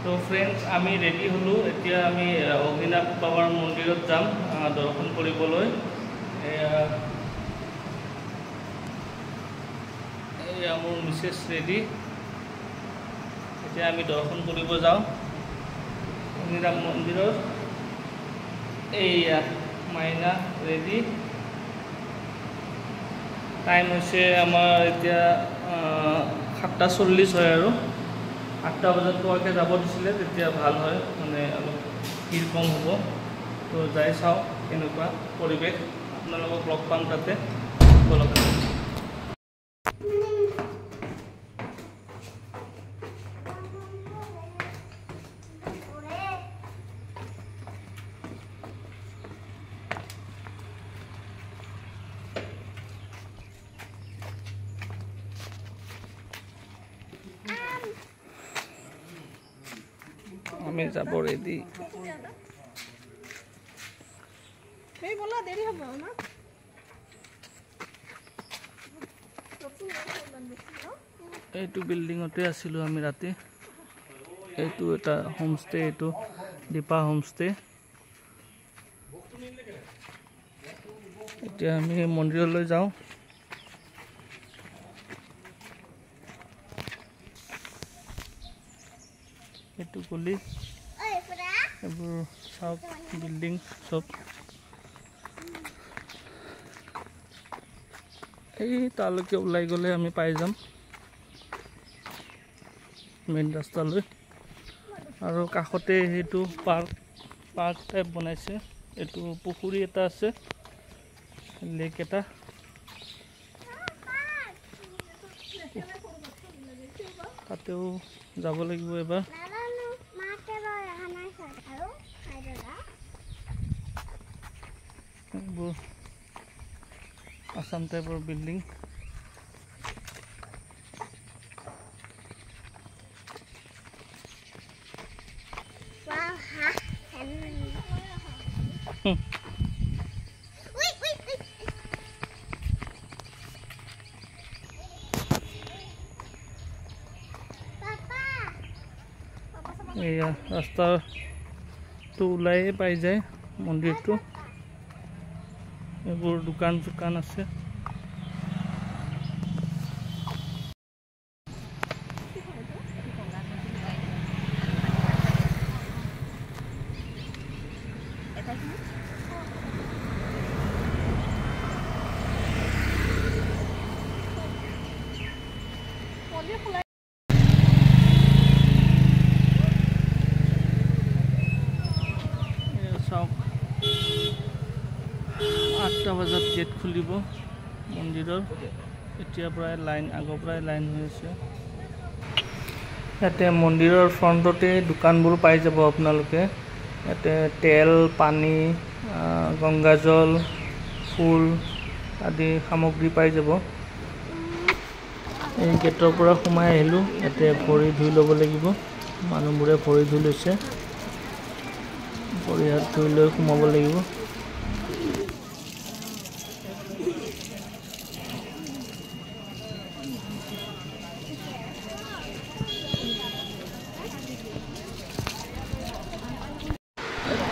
তো ফ্ৰেণ্ডছ আমি ৰেডি হ'লোঁ। এতিয়া আমি অগ্নিনাভ বাবাৰ মন্দিৰত যাম দৰ্শন কৰিবলৈ। এয়া মোৰ মিছেছ ৰেডি। এতিয়া আমি দৰ্শন কৰিব যাওঁ অগ্নিনাভ মন্দিৰত। এইয়া মাইনা ৰেডি। টাইম হৈছে আমাৰ এতিয়া 7:40 হয় আৰু 8টা বজাত পোৱাকৈ যাব দিছিলে, তেতিয়া ভাল হয়, মানে অলপ ভিৰ কম হ'ব। তো যাই চাওঁ কেনেকুৱা পৰিৱেশ, আপোনালোকক লগ পাম তাতে। বলক। আমি যাব ৰেডি। এইটো বিল্ডিংতে আছিলোঁ আমি ৰাতি। এইটো এটা হোমষ্টে, এইটো দীপা হোমষ্টে। এতিয়া আমি মন্দিৰলৈ যাওঁ। এইটো গলি, এইবোৰ চাওক বিল্ডিং চব। এই তালৈকে ওলাই গ'লে আমি পাই যাম মেইন ৰাস্তালৈ। আৰু কাষতে সেইটো পাৰ্ক টাইপ বনাইছে। এইটো পুখুৰী এটা আছে, লেক এটা। তাতেও যাব লাগিব এবাৰ। এইবোৰ আসাম টাইপৰ বিল্ডিং। এয়া ৰাস্তাটো ওলাইয়ে পাই যায় মন্দিৰটো। এইবোৰ দোকান চোকান আছে। চাওক 8টা বজাত গেট খুলিব মন্দিৰৰ। এতিয়া প্ৰায় লাইন, আগৰ পৰাই লাইন হৈ আছে। ইয়াতে মন্দিৰৰ ফ্ৰণ্টতে দোকানবোৰ পাই যাব আপোনালোকে। ইয়াতে তেল, পানী, গংগাজল, ফুল আদি সামগ্ৰী পাই যাব। এই গেটৰ পৰা সোমাই আহিলোঁ। ইয়াতে ভৰি ধুই ল'ব লাগিব। মানুহবোৰে ভৰি ধুই লৈছে। ভৰি হাত ধুই লৈ সোমাব লাগিব।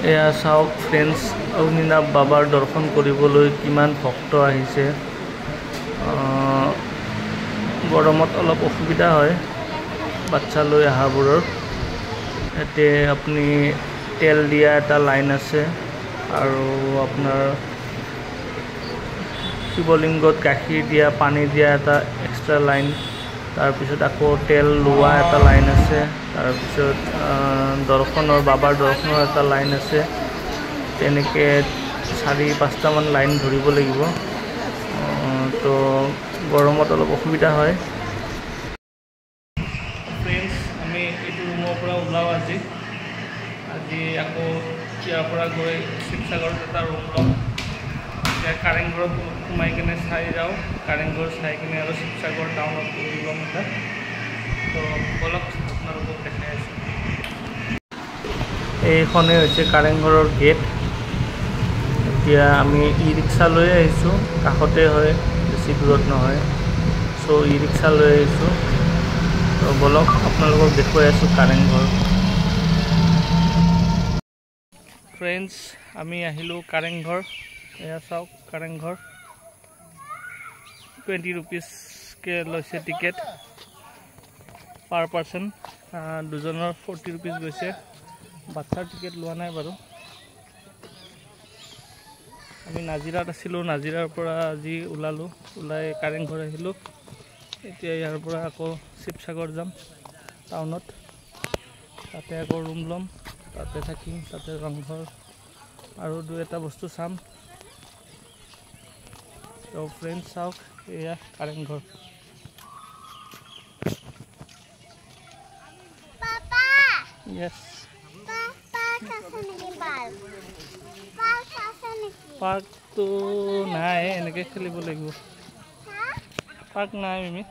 এয়া চাওক ফ্ৰেণ্ডছ, অগ্নিনাভ বাবাৰ দৰ্শন কৰিবলৈ কিমান ভক্ত আহিছে। গৰমত অলপ অসুবিধা হয় বাচ্চা লৈ অহাবোৰৰ। ইয়াতে আপুনি তেল দিয়া এটা লাইন আছে, আৰু আপোনাৰ শিৱলিংগত গাখীৰ দিয়া, পানী দিয়া এটা এক্সট্ৰা লাইন। তাৰপিছত আকৌ তেল লোৱা এটা লাইন আছে। তাৰপিছত দৰ্শনৰ, বাবাৰ দৰ্শনৰ এটা লাইন আছে। তেনেকৈ 4-5টামান লাইন ধৰিব লাগিব। তো গৰমত অলপ অসুবিধা হয়। ফ্ৰেণ্ডছ, আমি এইটো ৰুমৰ পৰা ওলাওঁ আজি আকৌ ইয়াৰ পৰা গৈ শিৱসাগৰত এটা ৰুম ল'ম। এতিয়া কাৰেংঘৰত সোমাই কিনে চাই যাওঁ, কাৰেংঘৰ চাই কিনে আৰু শিৱসাগৰ টাউনত ঘূৰি ল'ম এটা। তো বলক আপোনালোকক দেখাই আছোঁ। এইখনেই হৈছে কাৰেংঘৰৰ গেট। এতিয়া আমি ই ৰিক্সা লৈ আহিছোঁ, কাষতে হয়, বেছি দূৰত নহয়। চ' ই ৰিক্সা লৈ আহিছোঁ। তো বলক আপোনালোকক দেখুৱাই আছোঁ কাৰেংঘৰ। ফ্ৰেণ্ডছ আমি আহিলোঁ কাৰেংঘৰ এয়া চাওক কাৰেংঘৰ 20 रुपीसকে লৈছে টিকেট পাৰ পাৰ্সন দুজনৰ 40 रुपीस গৈছে বাচ্চাৰ টিকেট লোৱা নাই বাৰু আমি নাজিৰাত আছিলোঁ নাজিৰাৰ পৰা আজি ওলাই কাৰেংঘৰ আহিলোঁ এতিয়া ইয়াৰ পৰা আকৌ শিৱসাগৰ যাম টাউনত তাতে আকৌ ৰুম ল'ম তাতে থাকিম তাতে ৰংঘৰ আৰু দুই এটা বস্তু চাম তো ফ্ৰেণ্ডছ চাওক এয়া কাৰেংঘৰ পাপা ইয়েস পাৰ্ক তো নাই এনেকে খেলিব লাগিব পাৰ্ক নাই মিমি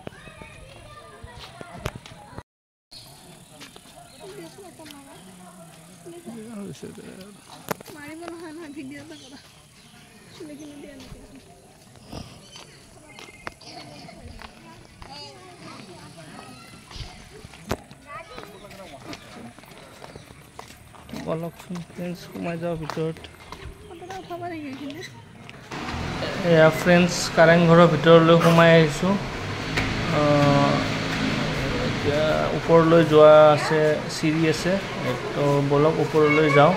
মাৰিব নহয় ভিডিঅ' এটা কৰা চুলিখিনি দিয়া নেকি অলপচোন ফ্ৰেণ্ডছ সোমাই যাওঁ ভিতৰত এয়া ফ্ৰেণ্ডছ কাৰেংঘৰৰ ভিতৰলৈ সোমাই আহিছোঁ এতিয়া ওপৰলৈ যোৱা আছে চিৰি আছে তো বলক ওপৰলৈ যাওঁ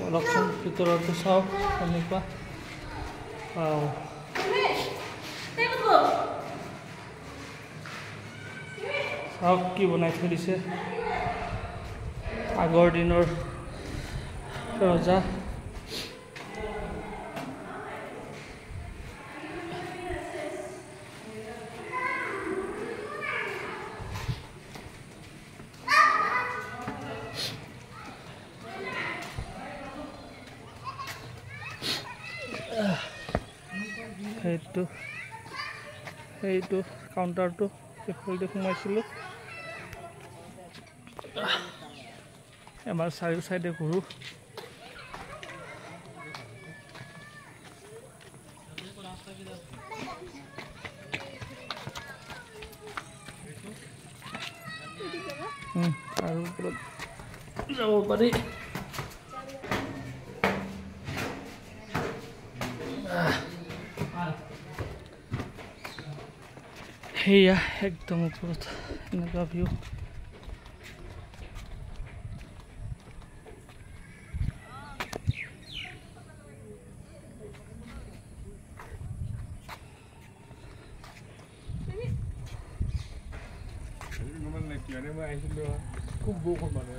অলপচোন ভিতৰতো চাওক এনেকুৱা চাওক কি বনাই থৈ দিছে আগৰ দিনৰ ৰজা সেইটো কাউণ্টাৰটো এইফালে সোমাইছিলোঁ এবাৰ চাৰিও চাইডে ঘূৰোঁ আৰু ওপৰত যাব পাৰি সেয়া একদম ওপৰত এনেকুৱা ভিউ খুব বৰষুণ মানে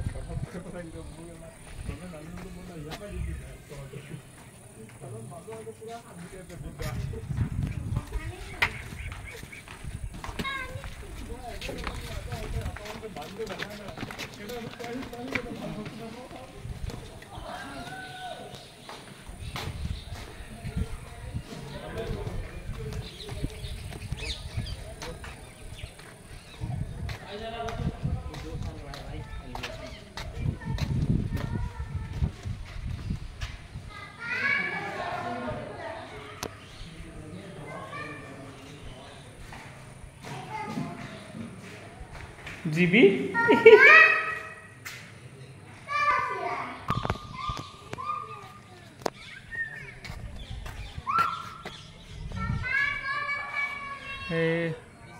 জিবি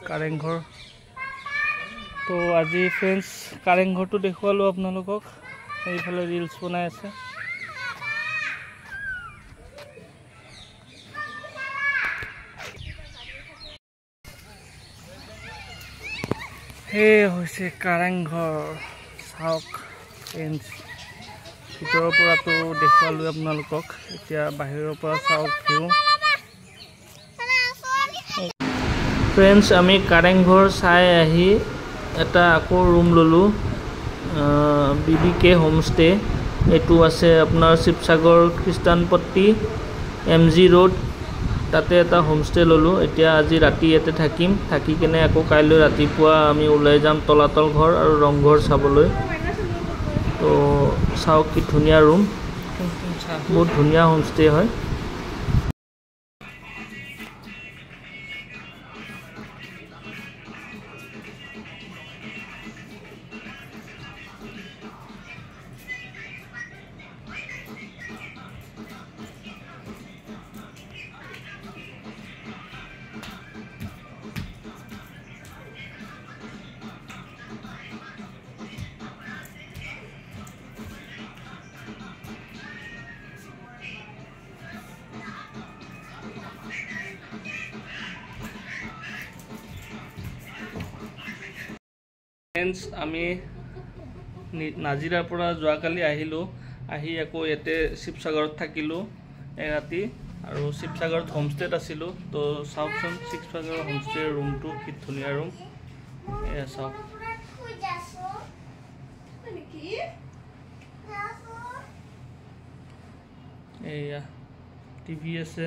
কাৰেংঘৰ তো আজি ফ্ৰেণ্ডছ কাৰেংঘৰটো দেখুৱালোঁ আপোনালোকক এইফালে ৰিলছ বনাই আছে হৈছে কাৰেংঘৰ চাওক ফ্ৰেণ্ডছ ভিতৰৰ পৰাতো দেখুৱালোঁ আপোনালোকক এতিয়া বাহিৰৰ পৰা চাওক ভিউ ফ্ৰেণ্ডছ আমি কাৰেংঘৰ চাই আহি এটা আকৌ ৰুম ল'লোঁ BBK হোমষ্টে এইটো আছে আপোনাৰ শিৱসাগৰ খ্ৰীষ্টানপট্টি MG ৰোড তাতে এটা হোমষ্টে ল'লোঁ এতিয়া আজি ৰাতি ইয়াতে থাকিম থাকি কেনে আকৌ কাইলৈ ৰাতিপুৱা আমি ওলাই যাম তলাতল ঘৰ আৰু ৰংঘৰ চাবলৈ তো চাওক কি ধুনীয়া ৰুম বহুত ধুনীয়া হোমষ্টে হয় ফ্ৰেণ্ডছ আমি নাজিৰাৰ পৰা যোৱাকালি আহিলোঁ আহি আকৌ ইয়াতে শিৱসাগৰত থাকিলোঁ এৰাতি আৰু শিৱসাগৰত হোমষ্টেত আছিলোঁ তো চাওকচোন শিৱসাগৰৰ হোমষ্টেৰ ৰুমটো কি ধুনীয়া ৰুম এয়া চাওক এয়া টিভি আছে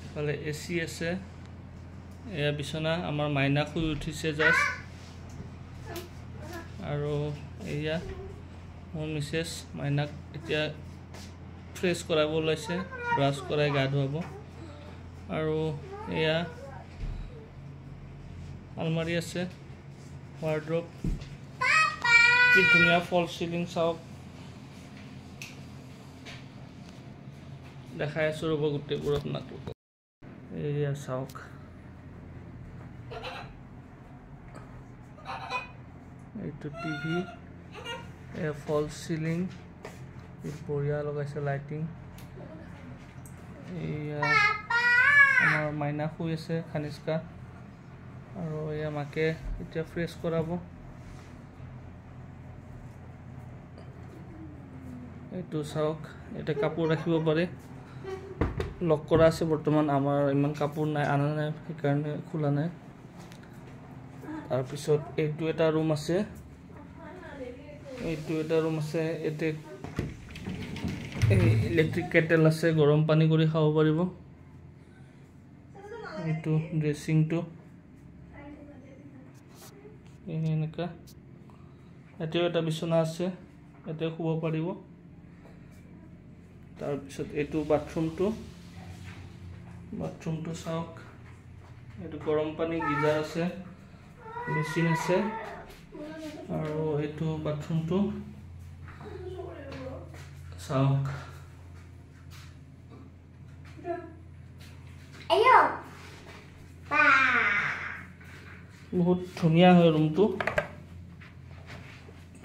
ইফালে AC আছে এয়া বিছনা আমাৰ মাইনা শুই উঠিছে জাষ্ট আৰু এয়া মোৰ মিছেছ মাইনাক এতিয়া ফ্ৰেছ কৰাব ওলাইছে ব্ৰাছ কৰাই গা ধুৱাব আৰু এয়া আলমাৰি আছে ৱাৰ্ড্ৰব কি ধুনীয়া ফল চিলিং চাওক দেখাই আছোঁ ৰ'ব গোটেইবোৰ আপোনালোকক এয়া চাওক এইটো টিভি এ ফল চিলিং বঢ়িয়া লগাইছে লাইটিং এয়া আমাৰ মাইনা শুই আছে খানিষ্কা আৰু এয়া মাকে এতিয়া ফ্ৰেছ কৰাব এইটো চাওক এতিয়া কাপোৰ ৰাখিব পাৰে লক কৰা আছে বৰ্তমান আমাৰ ইমান কাপোৰ নাই আনা নাই সেইকাৰণে খোলা নাই তাৰপিছত এইটো এটা ৰুম আছে এতে ইলেক্ট্ৰিক কেটেল আছে গৰম পানী কৰি খাব পাৰিব এইটো ড্ৰেছিংটো এনেকা এতেও এটা বিছনা আছে এতে শুব পাৰিব তাৰপিছত এইটো বাথৰুমটো চাওক এইটো গৰম পানী গিজাৰ আছে মেচিন আছে আৰু এইটো বাথৰুমটো চাওক বহুত ধুনীয়া হয় ৰুমটো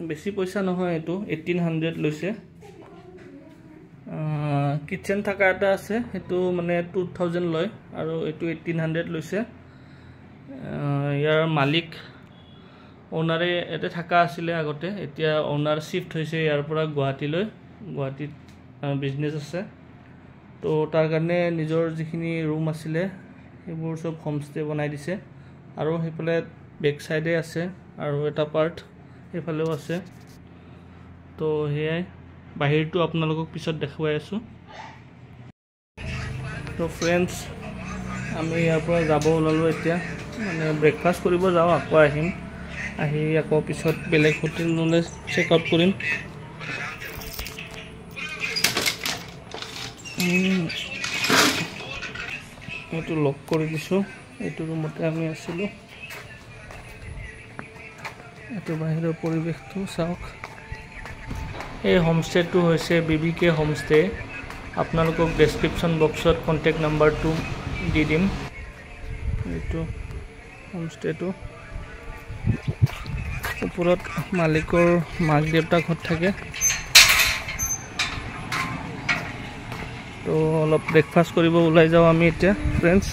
বেছি পইচা নহয় এইটো 1800 লৈছে কিচেন থাকা এটা আছে সেইটো মানে 2000 লয় আৰু এইটো 1800 লৈছে ইয়াৰ মালিক ওনাৰে এতে থাকা আছিলে আগতে এতিয়া ওনাৰ শিফট হৈছে ইয়াৰ পৰা গুৱাহাটীত বিজনেছ আছে তো তাৰ কাৰণে নিজৰ যিখিনি ৰুম আছিলে সেইবোৰ সব হোমষ্টে বনাই দিছে আৰু সেইফালে বেক সাইডে আছে আৰু এটা পাৰ্ট সেইফালেও আছে তো হেয়াই বাহিৰটো আপোনালোকক পিছত দেখুৱাই আছো তো ফ্ৰেণ্ডছ আমি ইয়াৰ পৰা যাব ওলালো এতিয়া মানে ব্ৰেকফাষ্ট কৰিব যাওঁ আকৌ আহিম আহি আকৌ পিছত বেলেগ হোটেললৈ চেক আউট কৰিম এইটো লক কৰি দিছোঁ এইটো ৰুমতে আমি আছিলোঁ এইটো বাহিৰৰ পৰিৱেশটো চাওক এই হোমষ্টেটো হৈছে BBK হোমষ্টে আপোনালোকক ডেছক্ৰিপশ্যন বক্সত কণ্টেক্ট নাম্বাৰটো দি দিম এইটো হোমষ্টেটো ওপৰত মালিকৰ মাক দেউতাকহঁত থাকে তো অলপ ব্ৰেকফাষ্ট কৰিব ওলাই যাওঁ আমি এতিয়া ফ্ৰেণ্ডছ